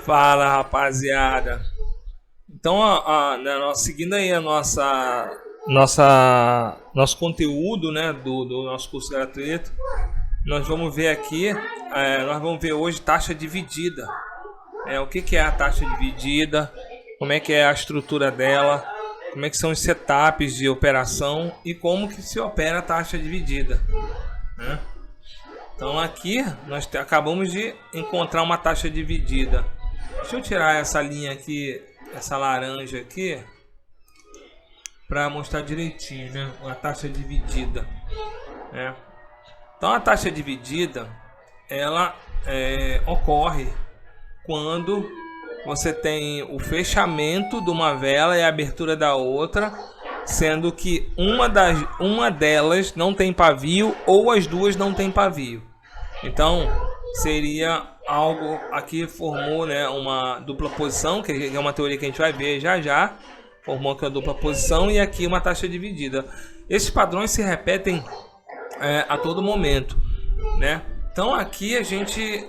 Fala, rapaziada. Então, seguindo aí a nosso conteúdo, né, do nosso curso gratuito, nós vamos ver aqui, nós vamos ver hoje taxa dividida. O que é a taxa dividida, como é que é a estrutura dela, como é que são os setups de operação e como que se opera a taxa dividida, né? Então aqui nós acabamos de encontrar uma taxa dividida. Deixa eu tirar essa linha aqui, essa laranja aqui, para mostrar direitinho, né, a taxa dividida, né? Então a taxa dividida, ela ocorre quando você tem o fechamento de uma vela e a abertura da outra, sendo que uma delas não tem pavio ou as duas não tem pavio. Então seria algo aqui, formou, né, uma dupla posição, que é uma teoria que a gente vai ver já. Formou aqui a dupla posição e aqui uma taxa dividida. Esses padrões se repetem a todo momento, né? Então aqui a gente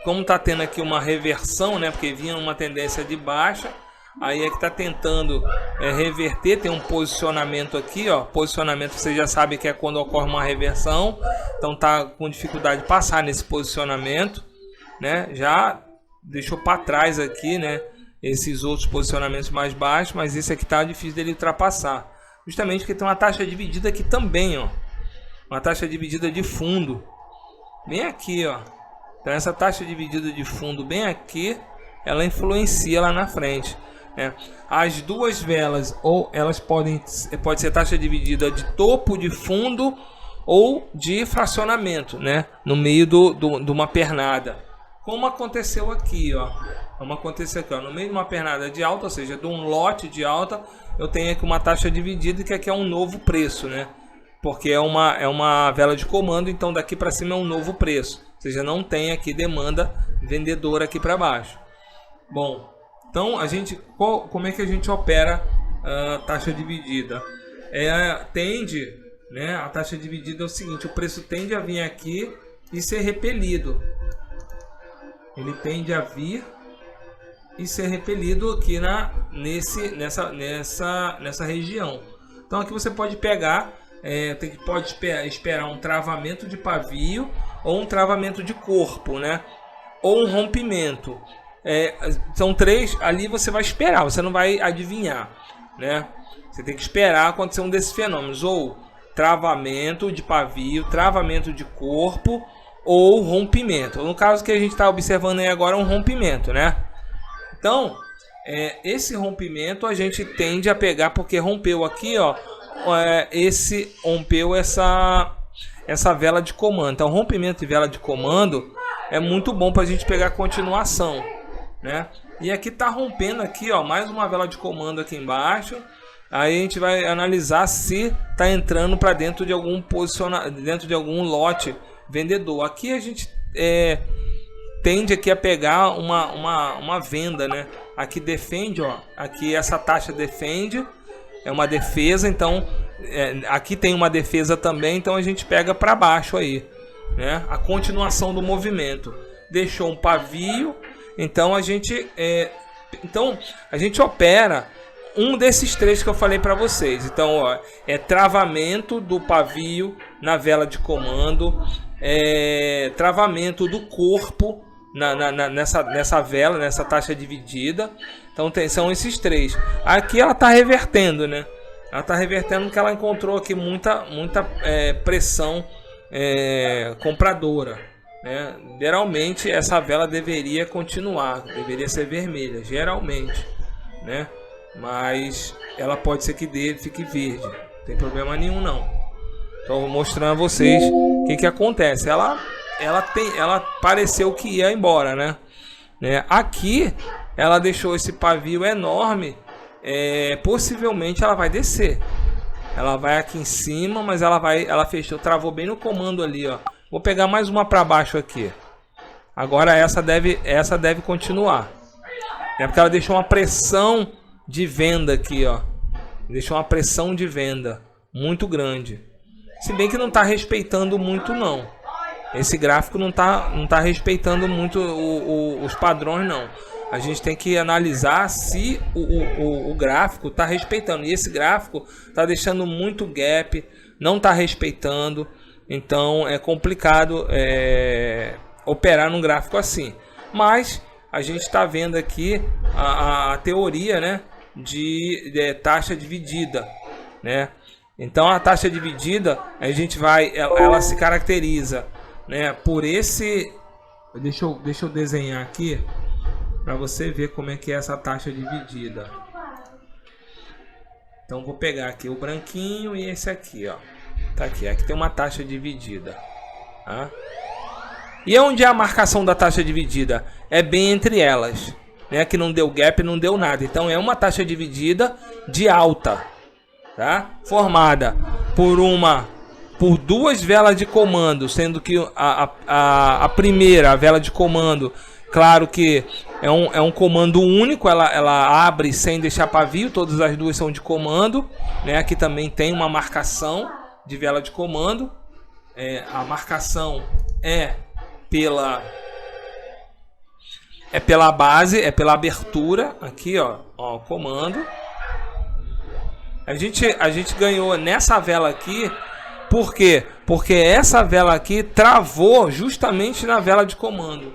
como tá tendo aqui uma reversão, né, porque vinha uma tendência de baixa, aí é que tá tentando reverter. Tem um posicionamento aqui, ó. Posicionamento, você já sabe que é quando ocorre uma reversão. Então tá com dificuldade de passar nesse posicionamento, né? Já deixou para trás aqui, né, esses outros posicionamentos mais baixos, mas esse aqui tá difícil dele ultrapassar. Justamente porque tem uma taxa dividida aqui também, ó. Uma taxa dividida de fundo. Bem aqui, ó. Então essa taxa dividida de fundo bem aqui, ela influencia lá na frente, né? As duas velas, ou elas pode ser taxa dividida de topo de fundo ou de fracionamento, né, no meio de uma pernada, como aconteceu aqui, ó. Como aconteceu aqui, ó, no meio de uma pernada de alta, ou seja, de um lote de alta, eu tenho aqui uma taxa dividida, que aqui é um novo preço, né? Porque é uma vela de comando, então daqui para cima é um novo preço. Ou seja, não tem aqui demanda vendedora aqui para baixo. Bom, então como é que a gente opera a taxa dividida? Né, a taxa dividida é o seguinte: o preço tende a vir aqui e ser repelido. Ele tende a vir e ser repelido aqui nessa região. Então aqui você pode pegar, pode esperar um travamento de pavio ou um travamento de corpo, né? Ou um rompimento. São três, ali você vai esperar, você não vai adivinhar, né? Você tem que esperar acontecer um desses fenômenos, ou travamento de pavio, travamento de corpo ou rompimento. No caso que a gente está observando aí agora, é um rompimento, né? Então esse rompimento a gente tende a pegar porque rompeu aqui, ó. Rompeu essa vela de comando. Então rompimento de vela de comando é muito bom para a gente pegar a continuação, né? E aqui tá rompendo aqui, ó, mais uma vela de comando aqui embaixo. Aí a gente vai analisar se tá entrando para dentro de algum dentro de algum lote vendedor. Aqui a gente tende aqui a pegar uma venda, né? Aqui defende, ó, aqui essa taxa defende, é uma defesa, então aqui tem uma defesa também, então a gente pega para baixo aí, né? A continuação do movimento. Deixou um pavio, então a gente opera um desses três que eu falei para vocês. Então, ó, travamento do pavio na vela de comando, travamento do corpo nessa vela, nessa taxa dividida. Então são esses três. Aqui ela está revertendo, né? Ela está revertendo porque ela encontrou aqui muita pressão compradora, né? Geralmente essa vela deveria continuar, deveria ser vermelha, geralmente, né? Mas ela pode ser que fique verde, não tem problema nenhum não. Então vou mostrando a vocês o que acontece. Ela pareceu que ia embora, né? Aqui ela deixou esse pavio enorme. Possivelmente ela vai descer. Ela vai aqui em cima, mas ela fechou, travou bem no comando ali, ó. Vou pegar mais uma para baixo aqui. Agora essa deve continuar. Porque ela deixou uma pressão de venda aqui, ó. Deixou uma pressão de venda muito grande. Se bem que não está respeitando muito não. Esse gráfico não tá respeitando muito os padrões não. a gente tem que analisar se o gráfico está respeitando. E esse gráfico está deixando muito gap, não está respeitando. Então é complicado operar num gráfico assim. Mas a gente está vendo aqui a teoria, né, de taxa dividida, né? Então a taxa dividida, a gente vai, ela se caracteriza, né, por esse... Deixa eu desenhar aqui para você ver como é que é essa taxa dividida. Então vou pegar aqui o branquinho e esse aqui, ó. Tá aqui, aqui tem uma taxa dividida, tá? E onde é a marcação da taxa dividida? É bem entre elas, né? Que não deu gap, não deu nada. Então é uma taxa dividida de alta, tá? Formada por duas velas de comando, sendo que a primeira, a vela de comando, claro que é um comando único, ela abre sem deixar pavio, todas as duas são de comando, né? Aqui também tem uma marcação de vela de comando, a marcação é pela base, é pela abertura, aqui ó, comando. A gente ganhou nessa vela aqui, por quê? Porque essa vela aqui travou justamente na vela de comando.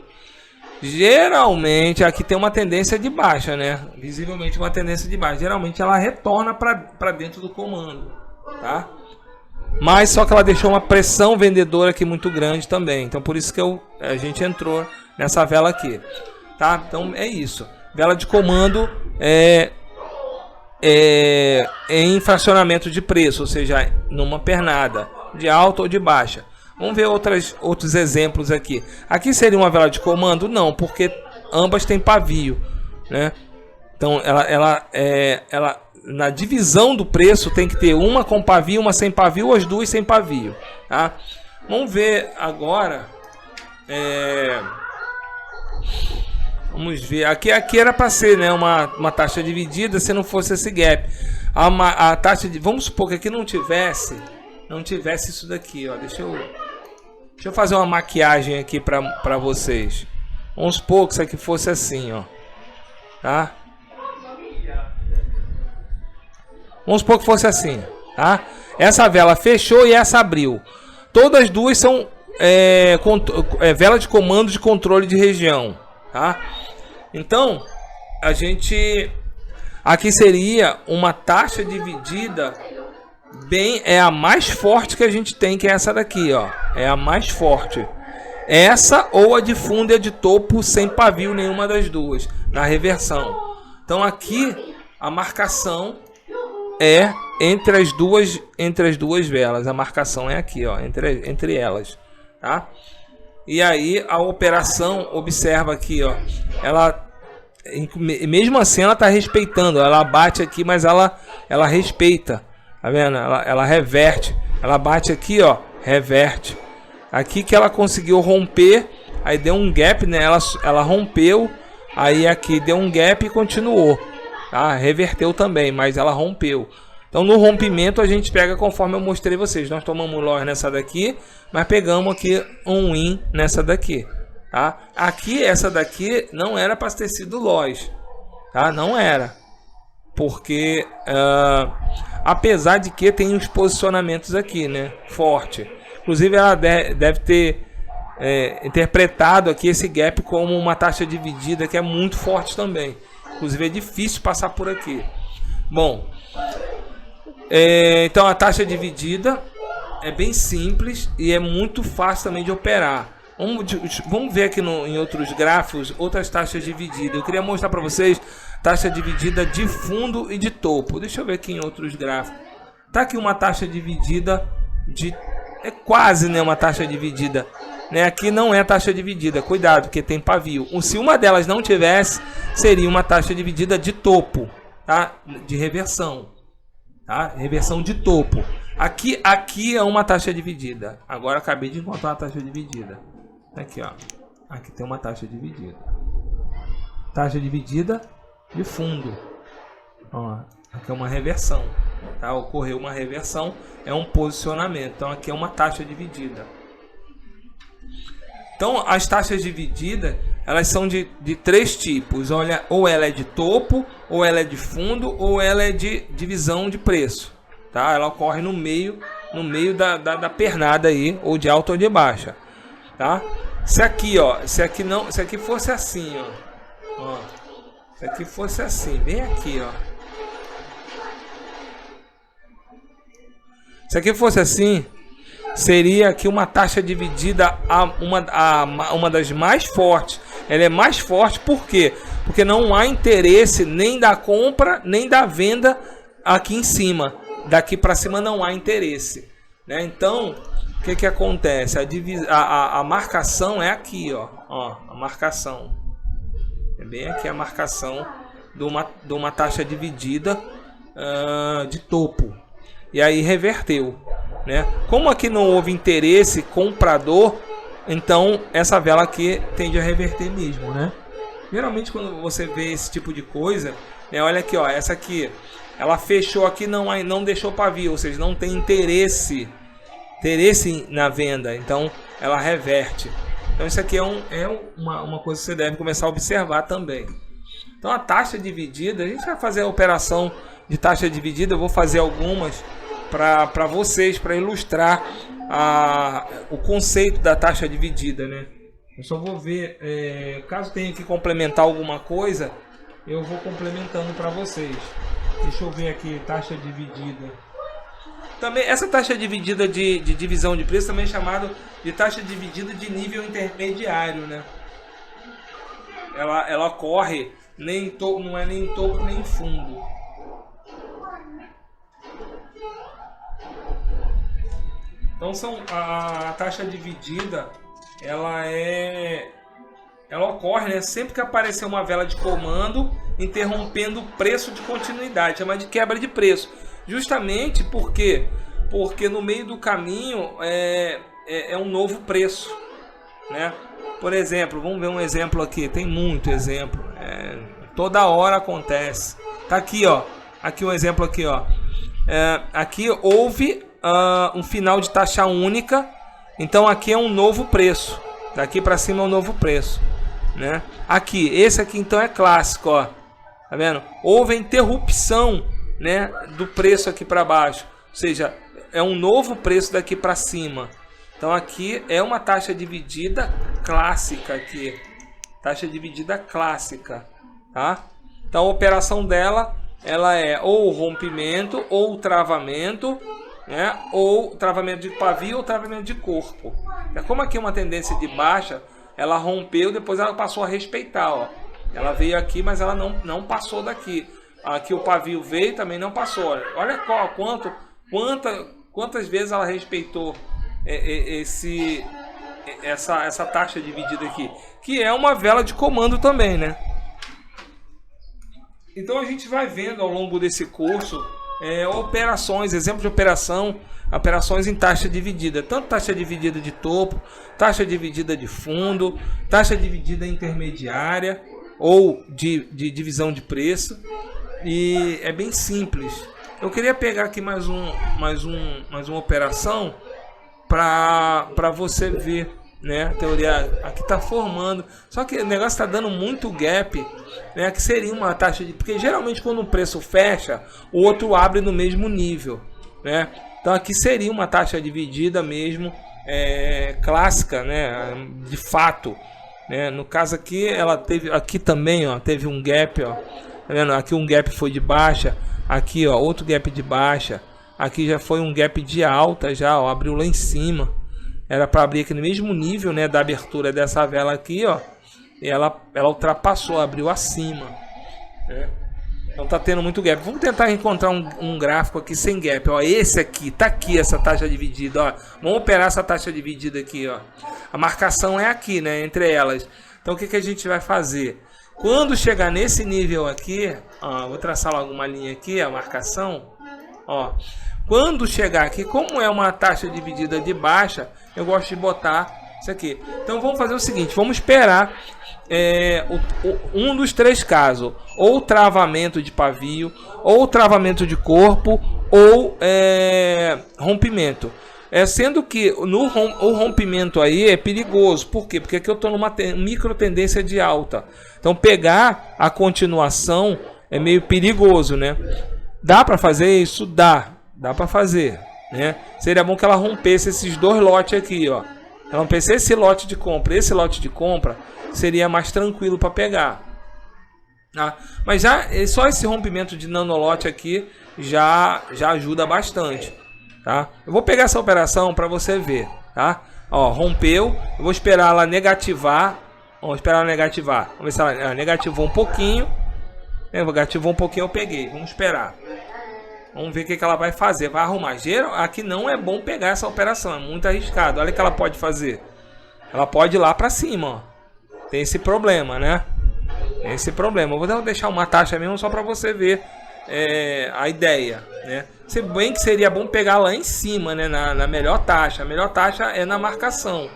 Geralmente aqui tem uma tendência de baixa, né? Visivelmente uma tendência de baixa. Geralmente ela retorna para dentro do comando, tá? Mas só que ela deixou uma pressão vendedora aqui muito grande também. Então por isso que a gente entrou nessa vela aqui, tá? Então é isso. Vela de comando em fracionamento de preço, ou seja, numa pernada de alta ou de baixa. Vamos ver outros exemplos aqui. Aqui seria uma vela de comando? Não, porque ambas têm pavio, né? Então ela na divisão do preço tem que ter uma com pavio, uma sem pavio, ou as duas sem pavio, tá? Vamos ver agora. Vamos ver. Aqui era para ser, né, uma taxa dividida se não fosse esse gap. A taxa de, vamos supor que aqui não tivesse isso daqui, ó. Deixa eu fazer uma maquiagem aqui para vocês. Vamos supor que isso aqui fosse assim, ó, tá? Vamos supor que fosse assim, tá? Essa vela fechou e essa abriu. Todas as duas são vela de comando de controle de região, tá? Então a gente aqui seria uma taxa dividida é a mais forte que a gente tem, que é essa daqui, ó. É a mais forte. Essa ou a de fundo e a de topo sem pavio, nenhuma das duas, na reversão. Então aqui a marcação é entre as duas velas. A marcação é aqui, ó, entre elas, tá? E aí a operação, observa aqui, ó, ela mesmo assim ela tá respeitando, ela bate aqui, mas ela respeita. Tá vendo? Ela reverte. Ela bate aqui, ó, reverte. Aqui que ela conseguiu romper, aí deu um gap, né? Ela rompeu, aí aqui deu um gap e continuou. Tá? Reverteu também, mas ela rompeu. Então no rompimento a gente pega conforme eu mostrei vocês. Nós tomamos loss nessa daqui, mas pegamos aqui um win nessa daqui. Tá? Aqui, essa daqui não era para ter sido loss. Tá? Não era. Porque apesar de que tem os posicionamentos aqui, né, forte. Inclusive ela deve ter interpretado aqui esse gap como uma taxa dividida que é muito forte também. Inclusive é difícil passar por aqui. Bom, então a taxa dividida é bem simples e é muito fácil também de operar. Vamos ver aqui em outros gráficos outras taxas divididas. Eu queria mostrar para vocês taxa dividida de fundo e de topo. Deixa eu ver aqui em outros gráficos. Tá aqui uma taxa dividida é quase, né, uma taxa dividida, né? Aqui não é taxa dividida. Cuidado, porque tem pavio. Se uma delas não tivesse, seria uma taxa dividida de topo, tá? De reversão, tá? Reversão de topo. Aqui é uma taxa dividida. Agora acabei de encontrar uma taxa dividida. Aqui, ó. Aqui tem uma taxa dividida. Taxa dividida de fundo. Ó, aqui é uma reversão. Tá? Ocorreu uma reversão, é um posicionamento. Então aqui é uma taxa dividida. Então, as taxas divididas, elas são de 3 tipos. Olha, ou ela é de topo, ou ela é de fundo, ou ela é de divisão de preço. Tá? Ela ocorre no meio da pernada aí, ou de alta ou de baixa. Tá? Se aqui, ó, se aqui fosse assim, ó, se aqui fosse assim, bem aqui, ó. Se aqui fosse assim, seria aqui uma taxa dividida uma das mais fortes. Ela é mais forte por quê? Porque não há interesse nem da compra nem da venda aqui em cima. Daqui para cima não há interesse, né? Então, o que acontece? A marcação é aqui, ó, a marcação. É bem aqui a marcação de uma taxa dividida de topo. E aí reverteu, né? Como aqui não houve interesse comprador, então essa vela aqui tende a reverter mesmo, né? Geralmente quando você vê esse tipo de coisa, né, olha aqui, ó, essa aqui, ela fechou aqui, não deixou pavio, ou seja, não tem interesse na venda, então ela reverte. Então isso aqui é uma coisa que você deve começar a observar também. Então a taxa dividida, a gente vai fazer a operação de taxa dividida, eu vou fazer algumas para vocês, para ilustrar o conceito da taxa dividida, né? Eu só vou ver, caso tenha que complementar alguma coisa, eu vou complementando para vocês. Deixa eu ver aqui, taxa dividida. Também essa taxa dividida de divisão de preço também é chamada de taxa dividida de nível intermediário, né? Ela ocorre não é nem em topo nem em fundo. Então a taxa dividida, ela ocorre, né, sempre que aparecer uma vela de comando interrompendo o preço de continuidade, chama de quebra de preço. Justamente porque no meio do caminho é um novo preço, né? Por exemplo, vamos ver um exemplo aqui, tem muito exemplo, toda hora acontece. Tá aqui, ó, aqui um exemplo aqui, ó. Aqui houve um final de taxa única, então aqui é um novo preço. Daqui para cima é um novo preço, né? Aqui, esse aqui então é clássico, ó. Tá vendo? Houve a interrupção, né, do preço aqui para baixo, ou seja, é um novo preço daqui para cima. Então aqui é uma taxa dividida clássica aqui, taxa dividida clássica, tá? Então a operação dela, ela é ou rompimento ou travamento, né? Ou travamento de pavio ou travamento de corpo. Como aqui é uma tendência de baixa, ela rompeu, depois ela passou a respeitar, ó. Ela veio aqui, mas ela não passou daqui. Aqui o pavio veio, também não passou. Olha quantas vezes ela respeitou essa taxa dividida aqui, que é uma vela de comando também, né? Então a gente vai vendo ao longo desse curso operações, exemplos de operações em taxa dividida, tanto taxa dividida de topo, taxa dividida de fundo, taxa dividida intermediária ou de divisão de preço, e é bem simples. Eu queria pegar aqui mais uma operação para você ver, né? A teoria aqui está formando, só que o negócio está dando muito gap, né? Que seria uma taxa de, porque geralmente quando o preço fecha, o outro abre no mesmo nível, né? Então aqui seria uma taxa dividida mesmo, clássica, né? De fato, né? No caso aqui, ela teve aqui também, ó, teve um gap, ó. Tá vendo? Aqui um gap foi de baixa, aqui, ó, outro gap de baixa, aqui já foi um gap de alta, já, ó, abriu lá em cima. Era para abrir aqui no mesmo nível, né, da abertura dessa vela aqui, ó. E ela ultrapassou, abriu acima, né? Então tá tendo muito gap. Vamos tentar encontrar um gráfico aqui sem gap, ó. Esse aqui, tá aqui essa taxa dividida, ó. Vamos operar essa taxa dividida aqui, ó. A marcação é aqui, né, entre elas. Então o que a gente vai fazer? Quando chegar nesse nível aqui, ó, vou traçar logo uma linha aqui, a marcação, ó. Quando chegar aqui, como é uma taxa dividida de baixa, eu gosto de botar isso aqui. Então vamos fazer o seguinte, vamos esperar um dos 3 casos, ou travamento de pavio, ou travamento de corpo, ou rompimento. Sendo que o rompimento aí é perigoso. Por quê? Porque aqui eu estou numa micro tendência de alta. Então pegar a continuação é meio perigoso, né? Dá para fazer isso? Dá para fazer, né? Seria bom que ela rompesse esses dois lotes aqui, ó. Ela rompesse esse lote de compra, esse lote de compra, seria mais tranquilo para pegar. Tá? Mas já só esse rompimento de nanolote aqui já ajuda bastante, tá? Eu vou pegar essa operação para você ver, tá? Ó, rompeu, eu vou esperar ela negativar. Vamos esperar ela negativar. Vamos ver se ela negativou um pouquinho. Negativou um pouquinho, eu peguei. Vamos esperar. Vamos ver o que ela vai fazer. Vai arrumar. Aqui não é bom pegar essa operação, é muito arriscado. Olha o que ela pode fazer. Ela pode ir lá para cima, ó. Tem esse problema, né? Tem esse problema. Eu vou deixar uma taxa mesmo só para você ver a ideia, né? Se bem que seria bom pegar lá em cima, né? Na melhor taxa. A melhor taxa é na marcação.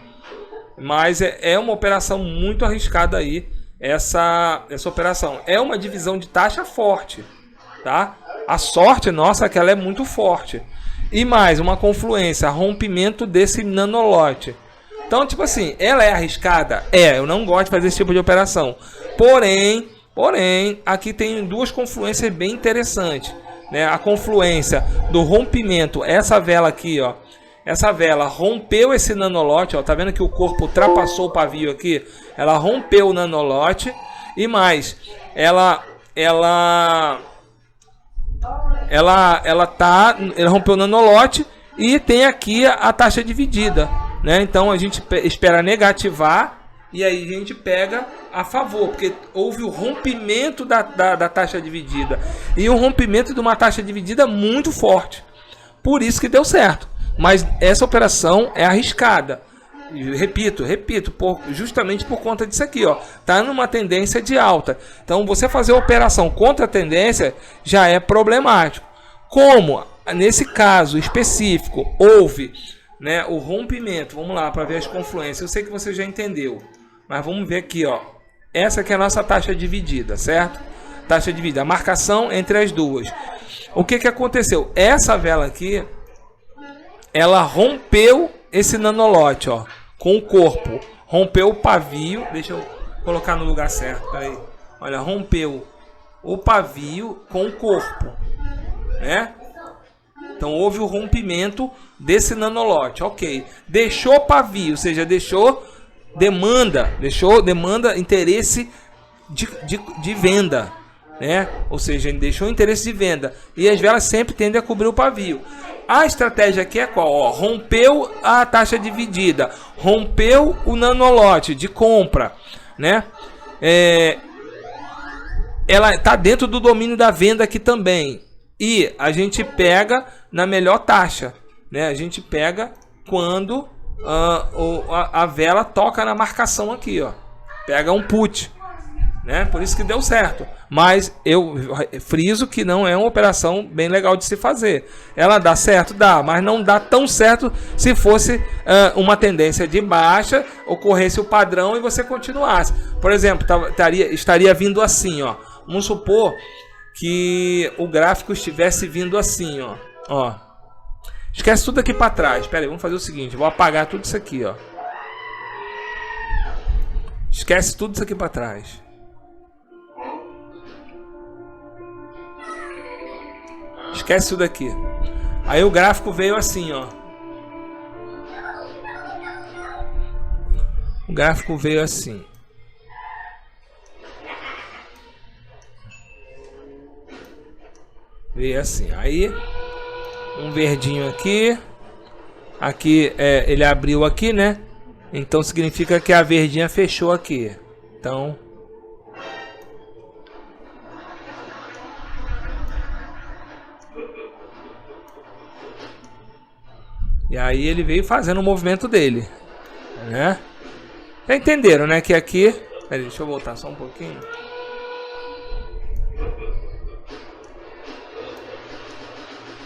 Mas é uma operação muito arriscada aí. Essa operação. É uma divisão de taxa forte, tá? A sorte nossa é que ela é muito forte. E mais, uma confluência, rompimento desse nanolote. Então, tipo assim, ela é arriscada? Eu não gosto de fazer esse tipo de operação. Porém, aqui tem duas confluências bem interessantes, né? A confluência do rompimento, essa vela aqui, ó. Essa vela rompeu esse nanolote, ó. Tá vendo que o corpo ultrapassou o pavio aqui? Ela rompeu o nanolote. E mais, ela rompeu o nanolote e tem aqui a taxa dividida, né? Então a gente espera negativar e aí a gente pega a favor, porque houve o rompimento da taxa dividida e um rompimento de uma taxa dividida muito forte. Por isso que deu certo. Mas essa operação é arriscada. Repito, justamente por conta disso aqui, ó. Tá numa tendência de alta. Então você fazer a operação contra a tendência já é problemático. Como nesse caso específico houve, né, o rompimento. Vamos lá para ver as confluências. Eu sei que você já entendeu, mas vamos ver aqui, ó. Essa aqui é a nossa taxa dividida, certo? Taxa dividida, a marcação entre as duas. O que aconteceu? Essa vela aqui, ela rompeu esse nanolote, ó, com o corpo. Rompeu o pavio. Deixa eu colocar no lugar certo. Peraí. Olha, rompeu o pavio com o corpo, né? Então houve o rompimento desse nanolote. Ok. Deixou pavio, ou seja, deixou demanda, interesse de venda, né? Ou seja, deixou interesse de venda. E as velas sempre tendem a cobrir o pavio. A estratégia aqui é qual? Ó, rompeu a taxa dividida, rompeu o nanolote de compra, né? Ela está dentro do domínio da venda aqui também. E a gente pega na melhor taxa, né? A gente pega quando a vela toca na marcação aqui, ó. Pega um put, né? Por isso que deu certo. Mas eu friso que não é uma operação bem legal de se fazer. Ela dá certo? Dá, mas não dá tão certo se fosse uma tendência de baixa, ocorresse o padrão e você continuasse. Por exemplo, estaria vindo assim, ó. Vamos supor que o gráfico estivesse vindo assim, ó. Esquece tudo aqui para trás. Espera aí, vamos fazer o seguinte, vou apagar tudo isso aqui, ó. Esquece tudo isso aqui para trás. Esquece tudo aqui. Aí o gráfico veio assim, ó. O gráfico veio assim. Veio assim. Aí um verdinho aqui. Aqui ele abriu aqui, né? Então significa que a verdinha fechou aqui. Então e aí ele veio fazendo o movimento dele, né? Já entenderam, né? Que aqui... Peraí, deixa eu voltar só um pouquinho.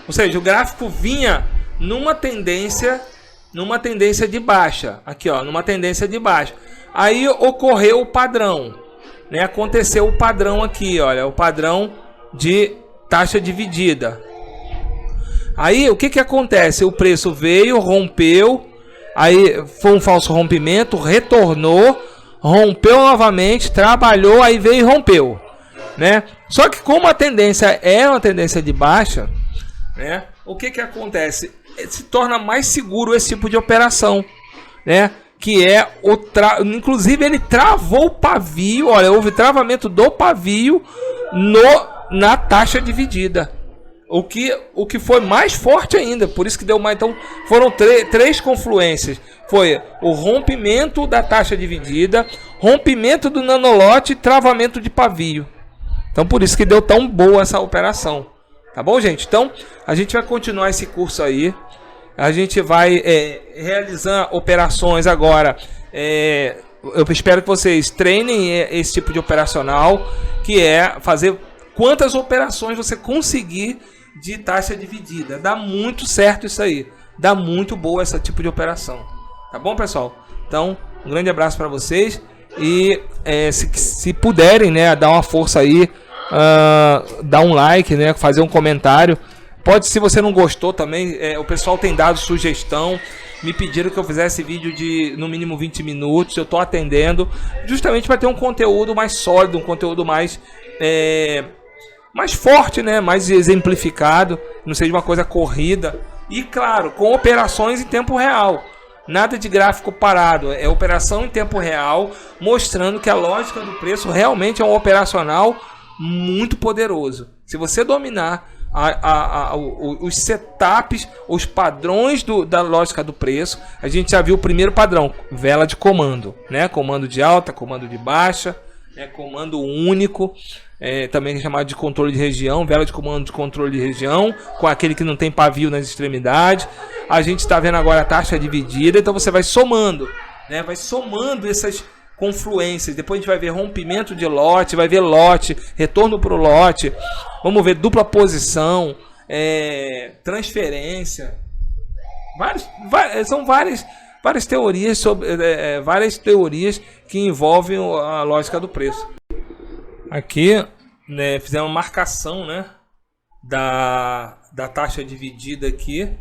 Ou seja, o gráfico vinha numa tendência de baixa. Aqui, ó, numa tendência de baixa. Aí ocorreu o padrão, né? Aconteceu o padrão aqui, olha, o padrão de taxa dividida. Aí o que que acontece? O preço veio, rompeu, aí foi um falso rompimento, retornou, rompeu novamente, trabalhou, aí veio e rompeu, né? Só que como a tendência é uma tendência de baixa, né? O que que acontece? Se torna mais seguro esse tipo de operação, né? Que é inclusive ele travou o pavio, olha, houve travamento do pavio na taxa dividida. O que foi mais forte ainda, por isso que deu mais. Então foram três confluências. Foi o rompimento da taxa dividida, rompimento do nanolote e travamento de pavio. Então por isso que deu tão boa essa operação. Tá bom, gente? Então a gente vai continuar esse curso aí. A gente vai realizar operações agora. Eu espero que vocês treinem esse tipo de operacional, que é fazer quantas operações você conseguir de taxa dividida. Dá muito certo isso aí. Dá muito boa esse tipo de operação. Tá bom, pessoal? Então, um grande abraço para vocês. E se puderem, né, dar uma força aí, dar um like, né, fazer um comentário. Pode, se você não gostou também, o pessoal tem dado sugestão. Me pediram que eu fizesse vídeo de no mínimo 20 minutos. Eu estou atendendo, justamente para ter um conteúdo mais sólido, um conteúdo mais forte, né? Mais exemplificado, não seja uma coisa corrida. E claro, com operações em tempo real. Nada de gráfico parado, é operação em tempo real, mostrando que a lógica do preço realmente é um operacional muito poderoso. Se você dominar os setups, os padrões da lógica do preço, a gente já viu o primeiro padrão, vela de comando, né? Comando de alta, comando de baixa, né? Comando único, também chamado de controle de região, vela de comando de controle de região, com aquele que não tem pavio nas extremidades. A gente está vendo agora a taxa dividida, então você vai somando, né? Vai somando essas confluências. Depois a gente vai ver rompimento de lote, vai ver lote, retorno para o lote, vamos ver dupla posição, transferência, são várias teorias sobre várias teorias que envolvem a lógica do preço. Aqui, né, fizemos uma marcação, né, da taxa dividida aqui.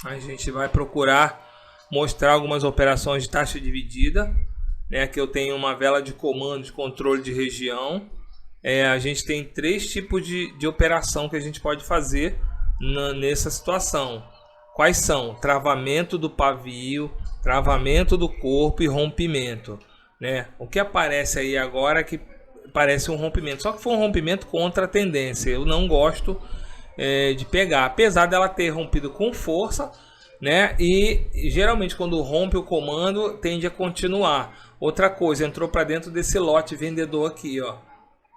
A gente vai procurar mostrar algumas operações de taxa dividida. Aqui eu tenho uma vela de comando de controle de região. A gente tem três tipos de operação que a gente pode fazer nessa situação. Quais são? Travamento do pavio, travamento do corpo e rompimento, né? O que aparece aí agora é que parece um rompimento, só que foi um rompimento contra a tendência. Eu não gosto de pegar, apesar dela ter rompido com força, né? E geralmente quando rompe o comando tende a continuar. Outra coisa, entrou para dentro desse lote vendedor aqui, ó,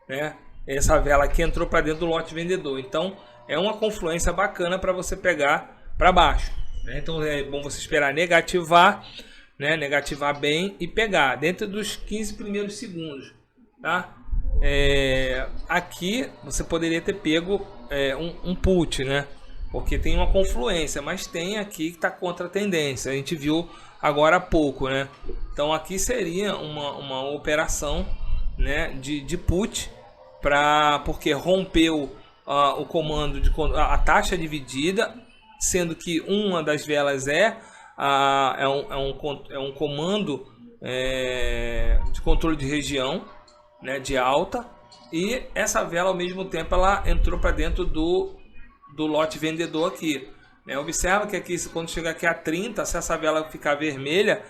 né? Essa vela aqui entrou para dentro do lote vendedor. Então é uma confluência bacana para você pegar para baixo, né? Então é bom você esperar negativar, né? Negativar bem e pegar dentro dos 15 primeiros segundos, tá? Aqui você poderia ter pego um put, né? Porque tem uma confluência, mas tem aqui que está contra a tendência. A gente viu agora há pouco, né? Então aqui seria uma operação, né, de put, porque rompeu o comando a taxa dividida, sendo que uma das velas é um comando de controle de região, né, de alta, e essa vela ao mesmo tempo ela entrou para dentro do lote vendedor aqui, né? Observa que aqui, quando chegar aqui a 30, se essa vela ficar vermelha,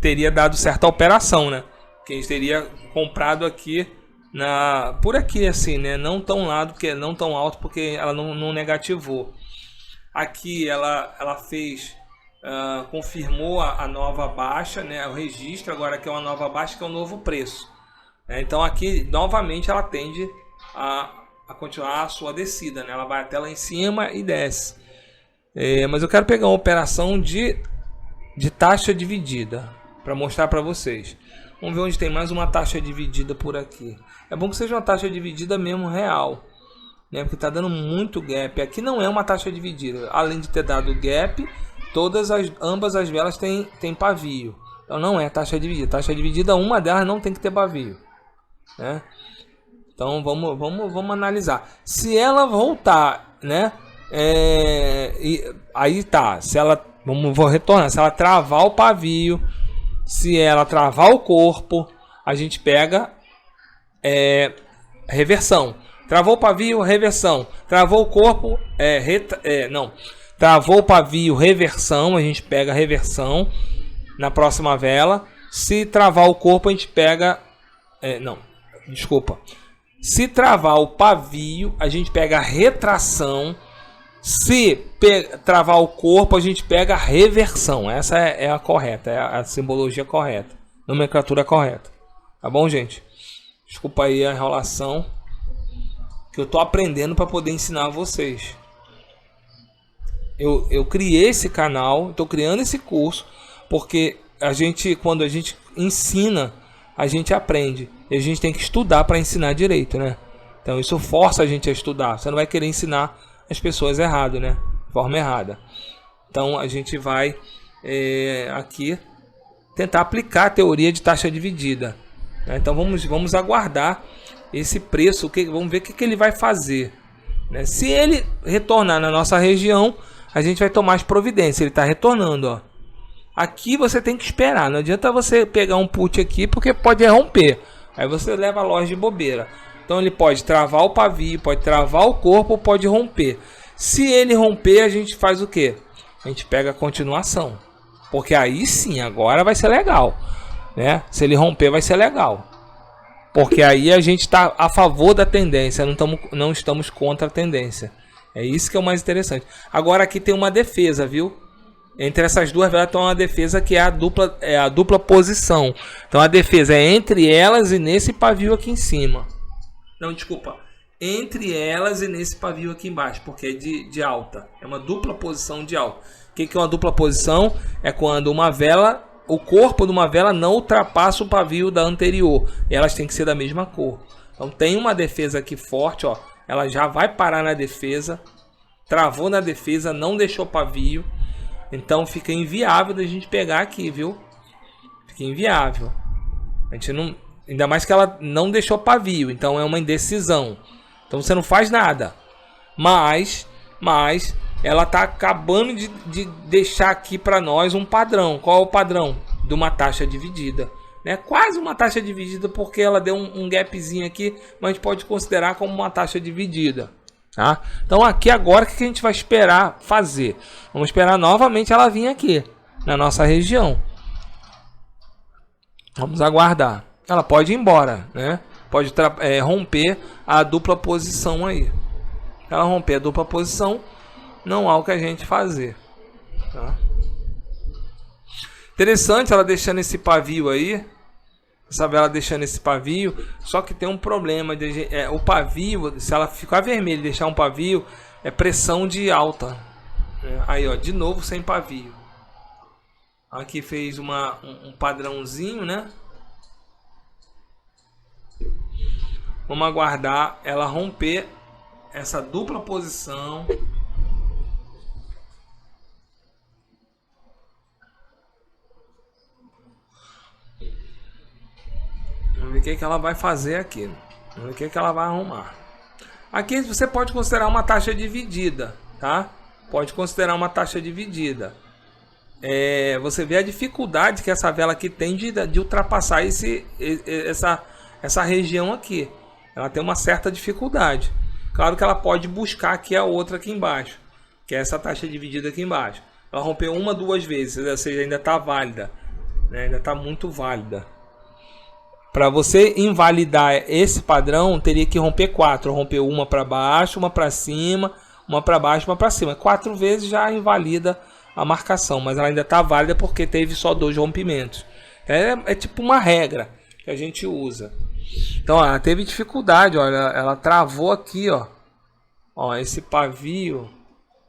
teria dado certa operação, né? Que a gente teria comprado aqui por aqui, assim, né? Não tão lado, porque não tão alto, porque ela não negativou. Aqui ela fez, confirmou a nova baixa, né? O registro agora aqui é uma nova baixa, que é um novo preço. Então aqui novamente ela tende a continuar a sua descida, né? Ela vai até lá em cima e desce. Mas eu quero pegar uma operação de taxa dividida para mostrar para vocês. Vamos ver onde tem mais uma taxa dividida por aqui. É bom que seja uma taxa dividida mesmo real, né? Porque está dando muito gap. Aqui não é uma taxa dividida. Além de ter dado gap, ambas as velas têm pavio. Então não é taxa dividida. Taxa dividida, uma delas não tem que ter pavio, né? Então vamos analisar. Se ela voltar, né, Aí tá, se ela, vou retornar, se ela travar o pavio, se ela travar o corpo, a gente pega reversão. Travou o pavio, reversão. Travou o corpo, travou o pavio, reversão, a gente pega reversão na próxima vela. Se travar o corpo, a gente pega... Se travar o pavio, a gente pega retração. Se travar o corpo, a gente pega reversão. Essa é a correta, é a simbologia correta, nomenclatura correta. Tá bom, gente? Desculpa aí a enrolação, que eu tô aprendendo para poder ensinar a vocês. Eu criei esse canal, estou criando esse curso, porque quando a gente ensina, a gente aprende. E a gente tem que estudar para ensinar direito, né? Então isso força a gente a estudar. Você não vai querer ensinar as pessoas errado, né? De forma errada. Então a gente vai aqui tentar aplicar a teoria de taxa dividida, né? Então vamos aguardar esse preço, vamos ver o que ele vai fazer, né? Se ele retornar na nossa região, a gente vai tomar as providências. Ele está retornando, ó. Aqui você tem que esperar. Não adianta você pegar um put aqui, porque pode romper. Aí você leva a loja de bobeira. Então ele pode travar o pavio, pode travar o corpo, pode romper. Se ele romper, a gente faz o quê? A gente pega a continuação. Porque aí sim, agora vai ser legal, né? Se ele romper, vai ser legal. Porque aí a gente está a favor da tendência, não estamos contra a tendência. É isso que é o mais interessante. Agora aqui tem uma defesa, viu? Entre essas duas velas tem uma defesa que é a dupla posição. Então a defesa é entre elas e nesse pavio aqui em cima. Não, desculpa. Entre elas e nesse pavio aqui embaixo, porque é de alta. É uma dupla posição de alta. O que é uma dupla posição? É quando uma vela, o corpo de uma vela não ultrapassa o pavio da anterior. E elas têm que ser da mesma cor. Então tem uma defesa aqui forte, ó. Ela já vai parar na defesa. Travou na defesa, não deixou pavio. Então fica inviável da gente pegar aqui, viu? Fica inviável. A gente não... Ainda mais que ela não deixou pavio. Então é uma indecisão. Então você não faz nada. Mas ela tá acabando de deixar aqui para nós um padrão. Qual é o padrão? De uma taxa dividida. Né? Quase uma taxa dividida, porque ela deu um gapzinho aqui. Mas a gente pode considerar como uma taxa dividida. Tá? Então aqui agora o que a gente vai esperar fazer? Vamos esperar novamente ela vir aqui na nossa região. Vamos aguardar. Ela pode ir embora, né? Pode romper a dupla posição aí. Se ela romper a dupla posição, não há o que a gente fazer. Tá? Interessante ela deixando esse pavio aí. Essa vela deixando esse pavio. Só que tem um problema. O pavio, se ela ficar vermelho e deixar um pavio, é pressão de alta. Aí, ó, de novo sem pavio. Aqui fez um padrãozinho, né? Vamos aguardar ela romper essa dupla posição. Vamos ver o que ela vai fazer aqui. Vamos ver o que ela vai arrumar. Aqui você pode considerar uma taxa dividida, tá? Pode considerar uma taxa dividida. Você vê a dificuldade que essa vela aqui tem de ultrapassar essa região aqui. Ela tem uma certa dificuldade. Claro que ela pode buscar aqui a outra aqui embaixo, que é essa taxa dividida aqui embaixo. Ela rompeu uma, duas vezes, ou seja, ainda está válida, né? Ainda está muito válida. Para você invalidar esse padrão, teria que romper 4. Rompeu uma para baixo, uma para cima, uma para baixo, uma para cima. 4 vezes já invalida a marcação, mas ela ainda está válida porque teve só 2 rompimentos. É tipo uma regra que a gente usa. Então, ó, ela teve dificuldade, olha, ela travou aqui, ó. Ó, esse pavio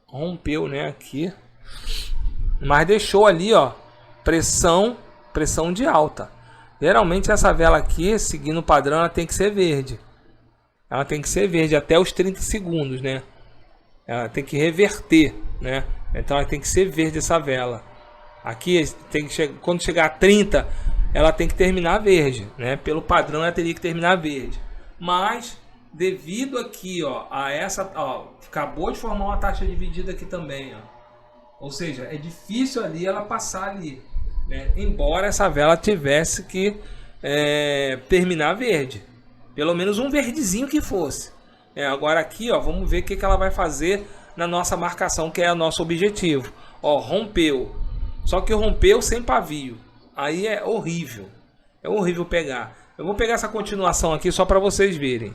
rompeu, né, aqui. Mas deixou ali, ó, pressão de alta. Geralmente essa vela aqui, seguindo o padrão, ela tem que ser verde. Ela tem que ser verde até os 30 segundos, né? Ela tem que reverter, né? Então ela tem que ser verde essa vela. Aqui tem que quando chegar a 30, ela tem que terminar verde, né? Pelo padrão ela teria que terminar verde. Mas devido aqui, ó, a essa, ó, acabou de formar uma taxa dividida aqui também, ó. Ou seja, é difícil ali ela passar ali, né? Embora essa vela tivesse que terminar verde, pelo menos um verdezinho que fosse. Agora aqui, ó, vamos ver o que ela vai fazer na nossa marcação, que é o nosso objetivo. Ó, rompeu, só que rompeu sem pavio. Aí é horrível pegar. Eu vou pegar essa continuação aqui só para vocês verem,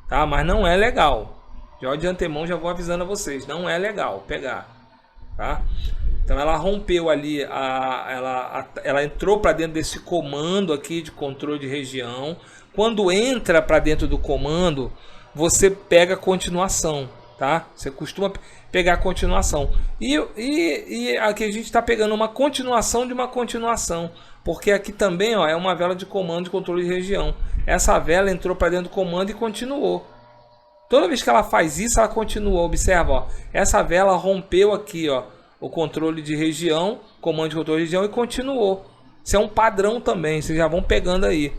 tá? Mas não é legal. Já de antemão já vou avisando a vocês, não é legal pegar, tá? Então ela rompeu ali, ela entrou para dentro desse comando aqui de controle de região. Quando entra para dentro do comando, você pega a continuação, tá? Você costuma pegar a continuação. E aqui a gente está pegando uma continuação de uma continuação, porque aqui também, ó, é uma vela de comando de controle de região. Essa vela entrou para dentro do comando e continuou. Toda vez que ela faz isso, ela continua. Observa, ó, essa vela rompeu aqui, ó, o controle de região, comando de controle de região, e continuou. Isso é um padrão também, vocês já vão pegando aí,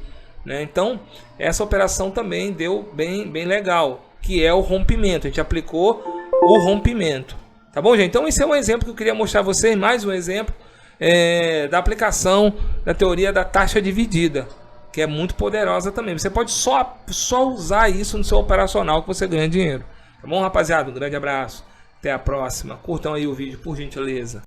né? Então, essa operação também deu bem legal, que é o rompimento. A gente aplicou o rompimento. Tá bom, gente? Então, esse é um exemplo que eu queria mostrar a vocês, mais um exemplo da aplicação da teoria da taxa dividida, que é muito poderosa também. Você pode só usar isso no seu operacional que você ganha dinheiro. Tá bom, rapaziada? Um grande abraço. Até a próxima. Curtam aí o vídeo, por gentileza.